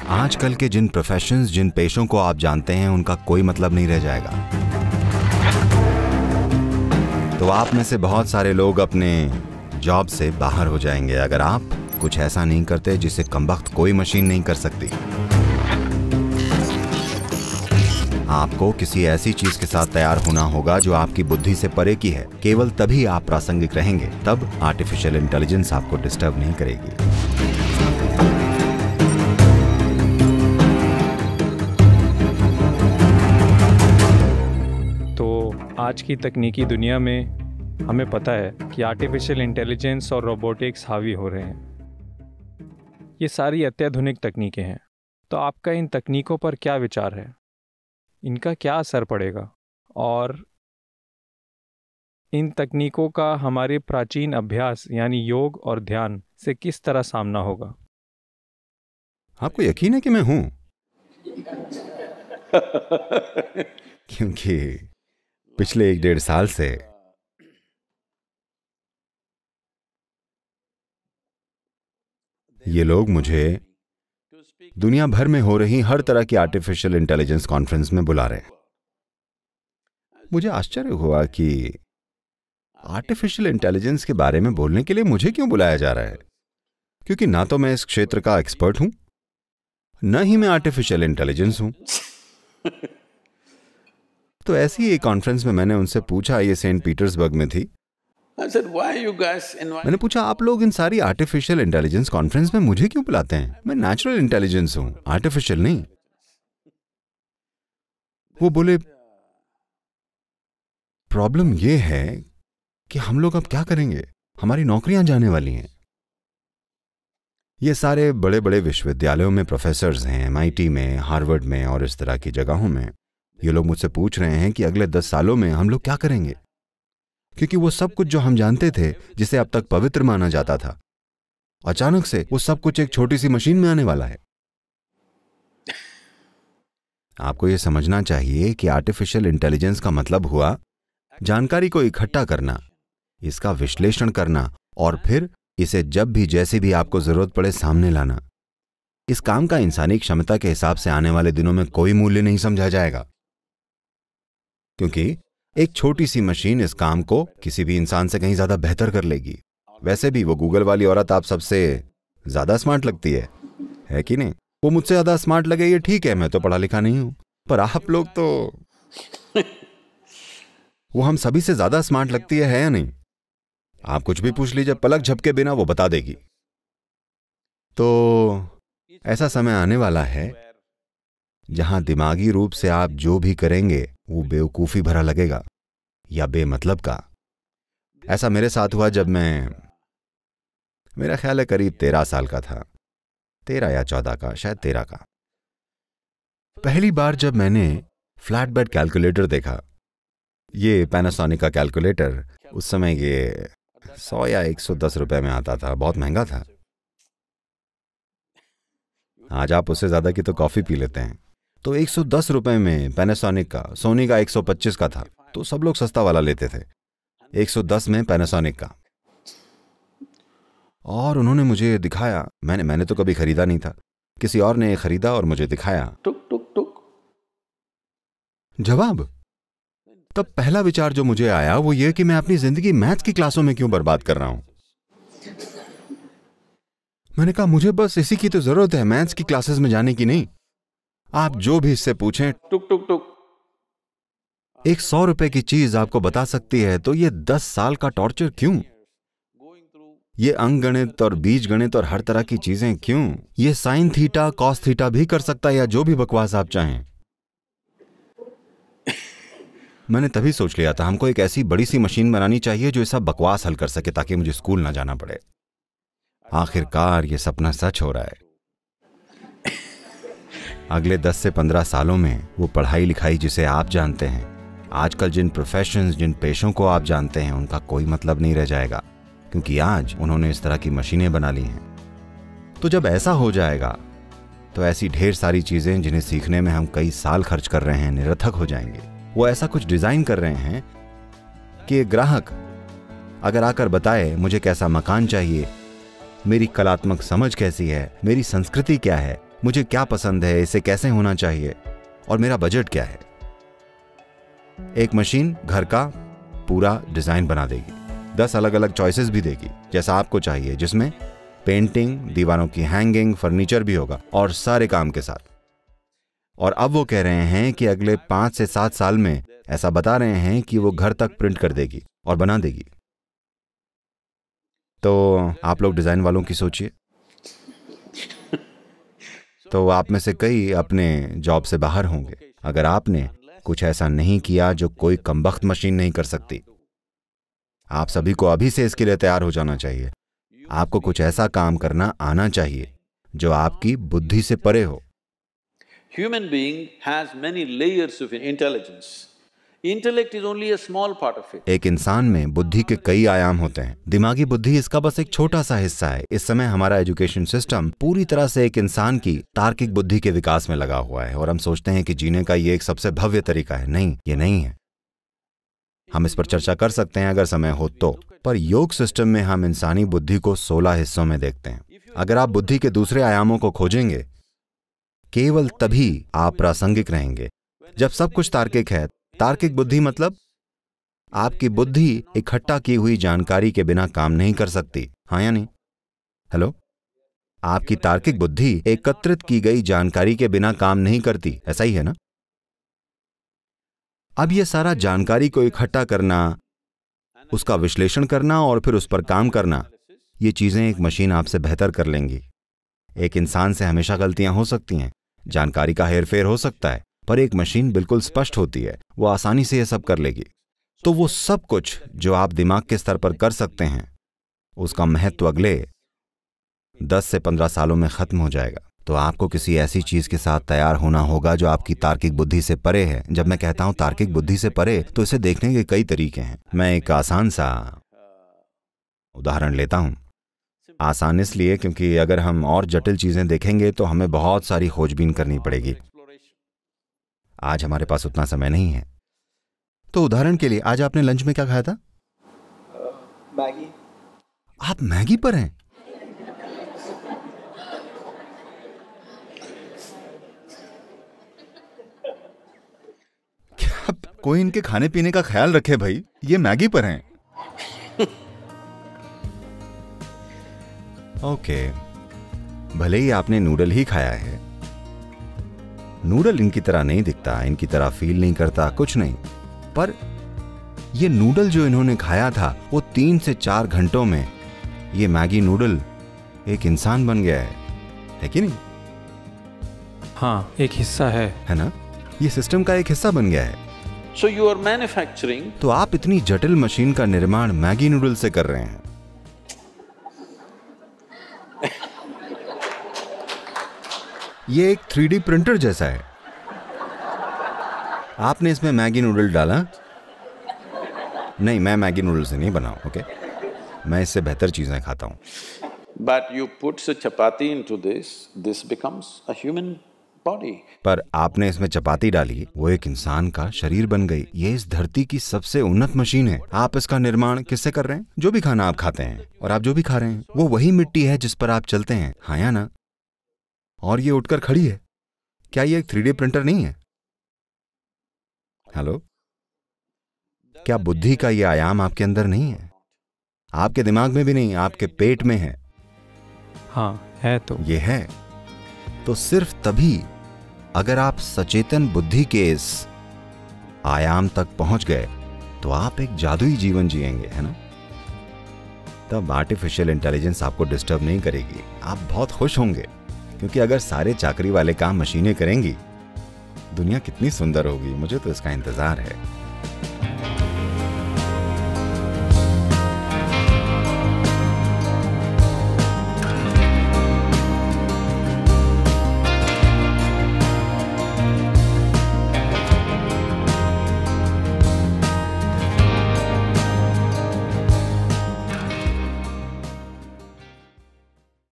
आजकल के जिन प्रोफेशंस, जिन पेशों को आप जानते हैं, उनका कोई मतलब नहीं रह जाएगा। तो आप में से बहुत सारे लोग अपने जॉब से बाहर हो जाएंगे अगर आप कुछ ऐसा नहीं करते जिसे कमबख्त कोई मशीन नहीं कर सकती। आपको किसी ऐसी चीज के साथ तैयार होना होगा जो आपकी बुद्धि से परे की है। केवल तभी आप प्रासंगिक रहेंगे, तब आर्टिफिशियल इंटेलिजेंस आपको डिस्टर्ब नहीं करेगी। तो आज की तकनीकी दुनिया में हमें पता है कि आर्टिफिशियल इंटेलिजेंस और रोबोटिक्स हावी हो रहे हैं। ये सारी अत्याधुनिक तकनीकें हैं। तो आपका इन तकनीकों पर क्या विचार है? इनका क्या असर पड़ेगा और इन तकनीकों का हमारे प्राचीन अभ्यास यानी योग और ध्यान से किस तरह सामना होगा? आपको यकीन है कि मैं हूं? क्योंकि पिछले 1-1.5 साल से ये लोग मुझे दुनिया भर में हो रही हर तरह की आर्टिफिशियल इंटेलिजेंस कॉन्फ्रेंस में बुला रहे हैं। मुझे आश्चर्य हुआ कि आर्टिफिशियल इंटेलिजेंस के बारे में बोलने के लिए मुझे क्यों बुलाया जा रहा है, क्योंकि ना तो मैं इस क्षेत्र का एक्सपर्ट हूं, न ही मैं आर्टिफिशियल इंटेलिजेंस हूं। तो ऐसी एक कॉन्फ्रेंस में मैंने उनसे पूछा, ये सेंट पीटर्सबर्ग में थी। मैंने पूछा, आप लोग इन सारी आर्टिफिशियल इंटेलिजेंस कॉन्फ्रेंस में मुझे क्यों बुलाते हैं? मैं नेचुरल इंटेलिजेंस हूं, आर्टिफिशियल नहीं। वो बोले, प्रॉब्लम ये है कि हम लोग अब क्या करेंगे, हमारी नौकरियां जाने वाली हैं। ये सारे बड़े बड़े विश्वविद्यालयों में प्रोफेसर्स हैं, MIT में, हार्वर्ड में और इस तरह की जगहों में। ये लोग मुझसे पूछ रहे हैं कि अगले 10 सालों में हम लोग क्या करेंगे, क्योंकि वो सब कुछ जो हम जानते थे, जिसे अब तक पवित्र माना जाता था, अचानक से वो सब कुछ एक छोटी सी मशीन में आने वाला है। आपको ये समझना चाहिए कि आर्टिफिशियल इंटेलिजेंस का मतलब हुआ जानकारी को इकट्ठा करना, इसका विश्लेषण करना और फिर इसे जब भी जैसी भी आपको जरूरत पड़े सामने लाना। इस काम का इंसानी क्षमता के हिसाब से आने वाले दिनों में कोई मूल्य नहीं समझा जाएगा, क्योंकि एक छोटी सी मशीन इस काम को किसी भी इंसान से कहीं ज्यादा बेहतर कर लेगी। वैसे भी वो गूगल वाली औरत आप सबसे ज्यादा स्मार्ट लगती है कि नहीं? वो मुझसे ज्यादा स्मार्ट लगे ये ठीक है, मैं तो पढ़ा लिखा नहीं हूं, पर आप लोग तो वो हम सभी से ज्यादा स्मार्ट लगती है या नहीं? आप कुछ भी पूछ लीजिए, पलक झपके बिना वो बता देगी। तो ऐसा समय आने वाला है जहां दिमागी रूप से आप जो भी करेंगे वो बेवकूफी भरा लगेगा या बेमतलब का। ऐसा मेरे साथ हुआ जब मेरा ख्याल है करीब 13 साल का था, 13 या 14 का, शायद 13 का। पहली बार जब मैंने फ्लैट बेड कैलकुलेटर देखा, ये पैनासोनिक का कैलकुलेटर, उस समय ये 100 या 110 रुपए में आता था, बहुत महंगा था। आज आप उससे ज्यादा की तो कॉफी पी लेते हैं। तो 110 रुपए में पैनासोनिक का, सोनी का 125 का था, तो सब लोग सस्ता वाला लेते थे। 110 में पैनासोनिक का, और उन्होंने मुझे दिखाया। मैंने तो कभी खरीदा नहीं था, किसी और ने खरीदा और मुझे दिखाया। टुक टुक टुक जवाब। तब पहला विचार जो मुझे आया वो ये कि मैं अपनी जिंदगी मैथ्स की क्लासों में क्यों बर्बाद कर रहा हूं। मैंने कहा, मुझे बस इसी की तो जरूरत है, मैथ्स की क्लासेस में जाने की नहीं। आप जो भी इससे पूछें, टुक टुक टुक, एक 100 रुपए की चीज आपको बता सकती है, तो ये 10 साल का टॉर्चर क्यों? ये अंकगणित और बीजगणित और हर तरह की चीजें क्यों? ये साइन थीटा कॉस थीटा भी कर सकता है, या जो भी बकवास आप चाहें। मैंने तभी सोच लिया था, हमको एक ऐसी बड़ी सी मशीन बनानी चाहिए जो ये सब बकवास हल कर सके, ताकि मुझे स्कूल ना जाना पड़े। आखिरकार ये सपना सच हो रहा है। अगले 10 से 15 सालों में वो पढ़ाई लिखाई जिसे आप जानते हैं, आजकल जिन प्रोफेशंस, जिन पेशों को आप जानते हैं, उनका कोई मतलब नहीं रह जाएगा, क्योंकि आज उन्होंने इस तरह की मशीनें बना ली हैं। तो जब ऐसा हो जाएगा तो ऐसी ढेर सारी चीजें जिन्हें सीखने में हम कई साल खर्च कर रहे हैं निरर्थक हो जाएंगे। वो ऐसा कुछ डिजाइन कर रहे हैं कि एक ग्राहक अगर आकर बताए मुझे कैसा मकान चाहिए, मेरी कलात्मक समझ कैसी है, मेरी संस्कृति क्या है, मुझे क्या पसंद है, इसे कैसे होना चाहिए और मेरा बजट क्या है। एक मशीन घर का पूरा डिजाइन बना देगी, 10 अलग अलग चॉइसेस भी देगी जैसा आपको चाहिए, जिसमें पेंटिंग, दीवारों की हैंगिंग, फर्नीचर भी होगा और सारे काम के साथ। और अब वो कह रहे हैं कि अगले 5 से 7 साल में ऐसा बता रहे हैं कि वो घर तक प्रिंट कर देगी और बना देगी। तो आप लोग डिजाइन वालों की सोचिए। तो आप में से कई अपने जॉब से बाहर होंगे अगर आपने कुछ ऐसा नहीं किया जो कोई कमबख्त मशीन नहीं कर सकती। आप सभी को अभी से इसके लिए तैयार हो जाना चाहिए। आपको कुछ ऐसा काम करना आना चाहिए जो आपकी बुद्धि से परे हो। Human being has many layers of intelligence. Intellect is only a small part of it. एक इंसान में बुद्धि के कई आयाम होते हैं, दिमागी बुद्धि इसका बस एक छोटा सा हिस्सा है। इस समय हमारा एजुकेशन सिस्टम पूरी तरह से एक इंसान की तार्किक बुद्धि के विकास में लगा हुआ है और हम सोचते हैं कि जीने का ये एक सबसे भव्य तरीका है। नहीं, ये नहीं है। हम इस पर चर्चा कर सकते हैं अगर समय हो तो, पर योग सिस्टम में हम इंसानी बुद्धि को 16 हिस्सों में देखते हैं। अगर आप बुद्धि के दूसरे आयामों को खोजेंगे, केवल तभी आप प्रासंगिक रहेंगे जब सब कुछ तार्किक है। तार्किक बुद्धि मतलब आपकी बुद्धि इकट्ठा की हुई जानकारी के बिना काम नहीं कर सकती। हाँ या नहीं? हेलो, आपकी तार्किक बुद्धि एकत्रित की गई जानकारी के बिना काम नहीं करती, ऐसा ही है ना? अब यह सारा जानकारी को इकट्ठा करना, उसका विश्लेषण करना और फिर उस पर काम करना, ये चीजें एक मशीन आपसे बेहतर कर लेंगी। एक इंसान से हमेशा गलतियां हो सकती हैं, जानकारी का हेरफेर हो सकता है, पर एक मशीन बिल्कुल स्पष्ट होती है, वो आसानी से यह सब कर लेगी। तो वो सब कुछ जो आप दिमाग के स्तर पर कर सकते हैं, उसका महत्व अगले 10 से 15 सालों में खत्म हो जाएगा। तो आपको किसी ऐसी चीज के साथ तैयार होना होगा जो आपकी तार्किक बुद्धि से परे है। जब मैं कहता हूं तार्किक बुद्धि से परे, तो इसे देखने के कई तरीके हैं। मैं एक आसान सा उदाहरण लेता हूं। आसान इसलिए क्योंकि अगर हम और जटिल चीजें देखेंगे तो हमें बहुत सारी खोजबीन करनी पड़ेगी। आज हमारे पास उतना समय नहीं है। तो उदाहरण के लिए, आज आपने लंच में क्या खाया था? मैगी। आप मैगी पर हैं? क्या कोई इनके खाने पीने का ख्याल रखे भाई? ये मैगी पर हैं। ओके, भले ही आपने नूडल ही खाया है। नूडल इनकी तरह नहीं दिखता, इनकी तरह फील नहीं करता, कुछ नहीं। पर ये नूडल जो इन्होंने खाया था, वो 3 से 4 घंटों में ये मैगी नूडल एक इंसान बन गया है कि नहीं? हाँ, एक हिस्सा है ना? ये सिस्टम का एक हिस्सा बन गया है। So you are manufacturing. तो आप इतनी जटिल मशीन का निर्माण मैगी नूडल से कर रहे हैं। ये एक 3D प्रिंटर जैसा है। आपने इसमें मैगी नूडल डाला? नहीं, मैं मैगी नूडल से नहीं बना हूं, ओके? मैं इससे बेहतर चीजें खाता हूं। But you put a chapati into this becomes a human body. पर आपने इसमें चपाती डाली, वो एक इंसान का शरीर बन गई। ये इस धरती की सबसे उन्नत मशीन है। आप इसका निर्माण किससे कर रहे हैं? जो भी खाना आप खाते हैं और आप जो भी खा रहे हैं, वो वही मिट्टी है जिस पर आप चलते हैं। हाँ या ना? और ये उठकर खड़ी है। क्या ये एक 3D प्रिंटर नहीं है? हेलो, क्या बुद्धि का ये आयाम आपके अंदर नहीं है? आपके दिमाग में भी नहीं, आपके पेट में है। हाँ, है तो। ये है तो सिर्फ तभी अगर आप सचेतन बुद्धि के इस आयाम तक पहुंच गए तो आप एक जादुई जीवन जिएंगे, है ना? तब आर्टिफिशियल इंटेलिजेंस आपको डिस्टर्ब नहीं करेगी। आप बहुत खुश होंगे, क्योंकि अगर सारे चाकरी वाले काम मशीनें करेंगी, दुनिया कितनी सुंदर होगी। मुझे तो इसका इंतजार है।